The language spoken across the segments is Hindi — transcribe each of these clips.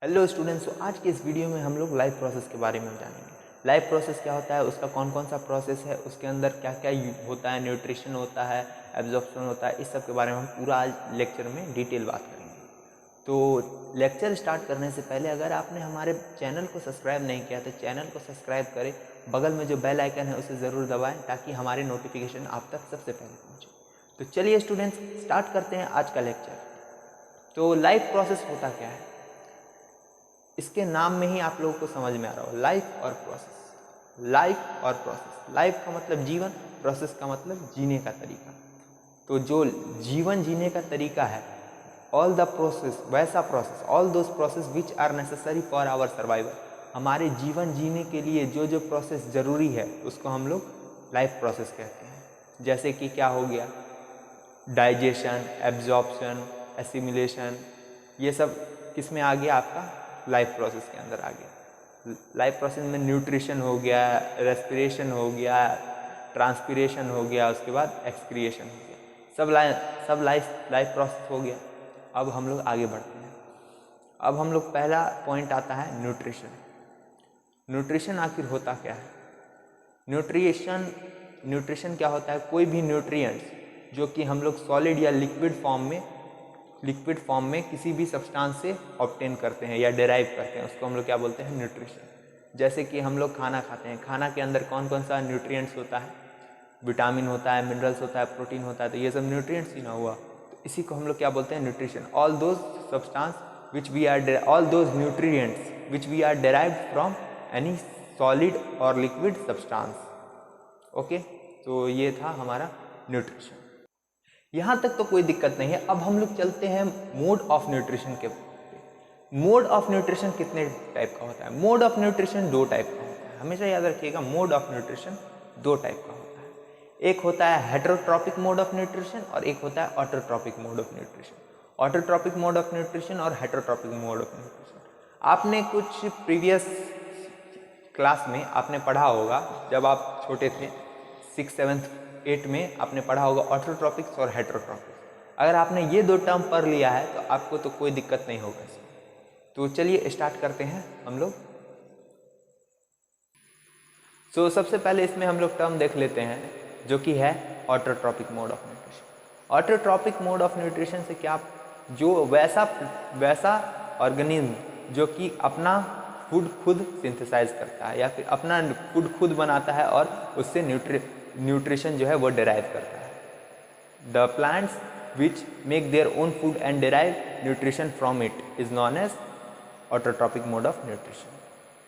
हेलो स्टूडेंट्स, तो आज के इस वीडियो में हम लोग लाइफ प्रोसेस के बारे में जानेंगे। लाइफ प्रोसेस क्या होता है, उसका कौन कौन सा प्रोसेस है, उसके अंदर क्या क्या होता है, न्यूट्रिशन होता है, एब्जॉर्प्शन होता है, इस सब के बारे में हम पूरा आज लेक्चर में डिटेल बात करेंगे। तो लेक्चर स्टार्ट करने से पहले अगर आपने हमारे चैनल को सब्सक्राइब नहीं किया तो चैनल को सब्सक्राइब करें, बगल में जो बेल आइकन है उसे ज़रूर दबाएँ ताकि हमारे नोटिफिकेशन आप तक सबसे पहले पहुँचे। तो चलिए स्टूडेंट्स, स्टार्ट करते हैं आज का लेक्चर। तो लाइफ प्रोसेस होता क्या है, इसके नाम में ही आप लोगों को समझ में आ रहा हो, लाइफ और प्रोसेस। लाइफ और प्रोसेस, लाइफ का मतलब जीवन, प्रोसेस का मतलब जीने का तरीका। तो जो जीवन जीने का तरीका है, ऑल द प्रोसेस, वैसा process, all those process which are necessary for our survival, हमारे जीवन जीने के लिए जो जो प्रोसेस ज़रूरी है उसको हम लोग लाइफ प्रोसेस कहते हैं। जैसे कि क्या हो गया, डाइजेशन, एब्जॉर्प्शन, एसिमिलेशन, ये सब किस में आ गया, आपका लाइफ प्रोसेस के अंदर आ गया। लाइफ प्रोसेस में न्यूट्रिशन हो गया, रेस्पिरेशन हो गया, ट्रांसपिरेशन हो गया, उसके बाद एक्सक्रिएशन हो गया, सब लाइफ प्रोसेस हो गया। अब हम लोग आगे बढ़ते हैं। अब हम लोग पहला पॉइंट आता है न्यूट्रिशन। न्यूट्रिशन आखिर होता क्या है? न्यूट्रिशन क्या होता है? कोई भी न्यूट्रिएंट्स जो कि हम लोग सॉलिड या लिक्विड फॉर्म में किसी भी सब्सटेंस से ऑब्टेन करते हैं या डेराइव करते हैं, उसको हम लोग क्या बोलते हैं? न्यूट्रिशन। जैसे कि हम लोग खाना खाते हैं, खाना के अंदर कौन कौन सा न्यूट्रिएंट्स होता है? विटामिन होता है, मिनरल्स होता है, प्रोटीन होता है, तो ये सब न्यूट्रिएंट्स ही ना हुआ। तो इसी को हम लोग क्या बोलते हैं? Nutrition. All those nutrients which we are derived from any solid or liquid substance. Okay, तो ये था हमारा न्यूट्रिशन। यहाँ तक तो कोई दिक्कत नहीं है। अब हम लोग चलते हैं मोड ऑफ न्यूट्रिशन के। मोड ऑफ न्यूट्रिशन कितने टाइप का होता है? मोड ऑफ न्यूट्रिशन दो टाइप का होता है, हमेशा याद रखिएगा। मोड ऑफ न्यूट्रिशन दो टाइप का होता है। एक होता है हेटेरोट्रॉपिक मोड ऑफ न्यूट्रिशन और एक होता है autotrophic mode of nutrition. Autotrophic mode of nutrition और हेटेरोट्रॉपिक मोड ऑफ न्यूट्रिशन आपने कुछ प्रीवियस क्लास में आपने पढ़ा होगा, जब आप छोटे थे, 6, 7, 8 में आपने पढ़ा होगा ऑटोट्रॉपिक्स और हेटेरोट्रॉपिक्स। अगर आपने ये दो टर्म पढ़ लिया है तो आपको तो कोई दिक्कत नहीं होगा इसमें। तो चलिए स्टार्ट करते हैं हम लोग। सबसे पहले इसमें हम लोग टर्म देख लेते हैं जो कि है autotrophic mode of nutrition. Autotrophic mode of nutrition से क्या, जो वैसा ऑर्गेनिज्म जो कि अपना फूड खुद सिंथेसाइज करता है या फिर अपना फूड खुद बनाता है और उससे न्यूट्रिशन जो है वो डेराइव करता है। The plants which make their own food and derive nutrition from it is known as autotrophic mode of nutrition.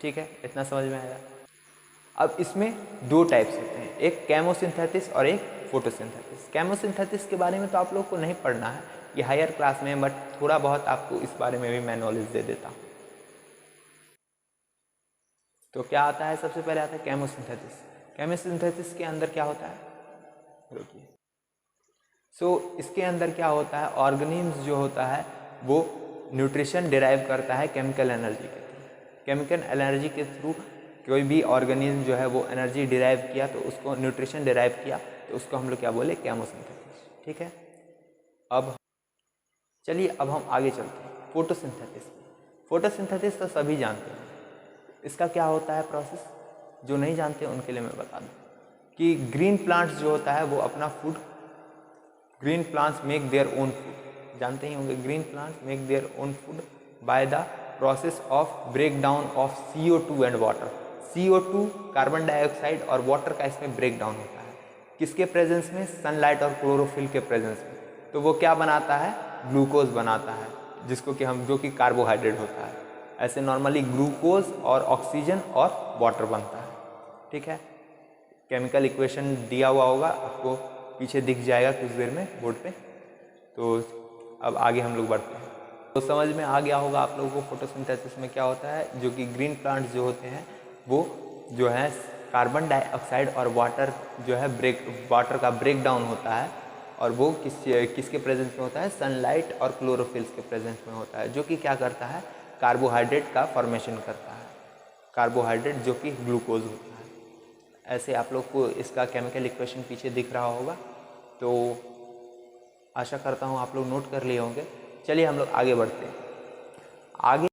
ठीक है, इतना समझ में आया। अब इसमें दो टाइप्स होते हैं, एक केमोसिंथेसिस और एक फोटोसिंथेसिस। केमोसिंथेसिस के बारे में तो आप लोग को नहीं पढ़ना है, ये हायर क्लास में, बट थोड़ा बहुत आपको इस बारे में भी मैं नॉलेज दे देता हूँ। तो क्या आता है? सबसे पहले आता है केमोसिंथेसिस। केमोसिंथेसिस के अंदर क्या होता है, रुकिए। इसके अंदर क्या होता है, ऑर्गेनिज्म जो होता है वो न्यूट्रिशन डिराइव करता है केमिकल एनर्जी के थ्रू। केमिकल एनर्जी के थ्रू कोई भी ऑर्गेनिज्म जो है वो एनर्जी डिराइव किया, तो उसको न्यूट्रिशन डिराइव किया, तो उसको हम लोग क्या बोले? केमोसिंथेसिस। ठीक है, अब चलिए अब हम आगे चलते हैं फोटोसिंथेसिस। फोटोसिंथेसिस तो सभी जानते हैं, इसका क्या होता है प्रोसेस, जो नहीं जानते उनके लिए मैं बता दूं कि ग्रीन प्लांट्स जो होता है वो अपना food, green plants make their own food, जानते ही होंगे। Green plants make their own food by the process of break down of CO2 and water. CO2 carbon dioxide और वाटर का इसमें ब्रेक डाउन होता है, किसके प्रेजेंस में? सनलाइट और क्लोरोफिल के प्रेजेंस में। तो वो क्या बनाता है? ग्लूकोज बनाता है, जिसको कि जो कि कार्बोहाइड्रेट होता है। ऐसे नॉर्मली ग्लूकोज और ऑक्सीजन और वाटर बनता है। ठीक है, केमिकल इक्वेशन दिया हुआ होगा आपको, पीछे दिख जाएगा कुछ देर में बोर्ड पे। तो अब आगे हम लोग बढ़ते हैं। तो समझ में आ गया होगा आप लोगों को फोटोसिंथेसिस में क्या होता है, जो कि ग्रीन प्लांट्स जो होते हैं वो जो है कार्बन डाइऑक्साइड और वाटर जो है वाटर का ब्रेक डाउन होता है, और वो किसके प्रेजेंस में होता है? सनलाइट और क्लोरोफिल्स के प्रेजेंस में होता है, जो कि क्या करता है? कार्बोहाइड्रेट का फॉर्मेशन करता है, कार्बोहाइड्रेट जो कि ग्लूकोज होता है। ऐसे आप लोग को इसका केमिकल इक्वेशन पीछे दिख रहा होगा, तो आशा करता हूँ आप लोग नोट कर लिए होंगे। चलिए हम लोग आगे बढ़ते हैं। आगे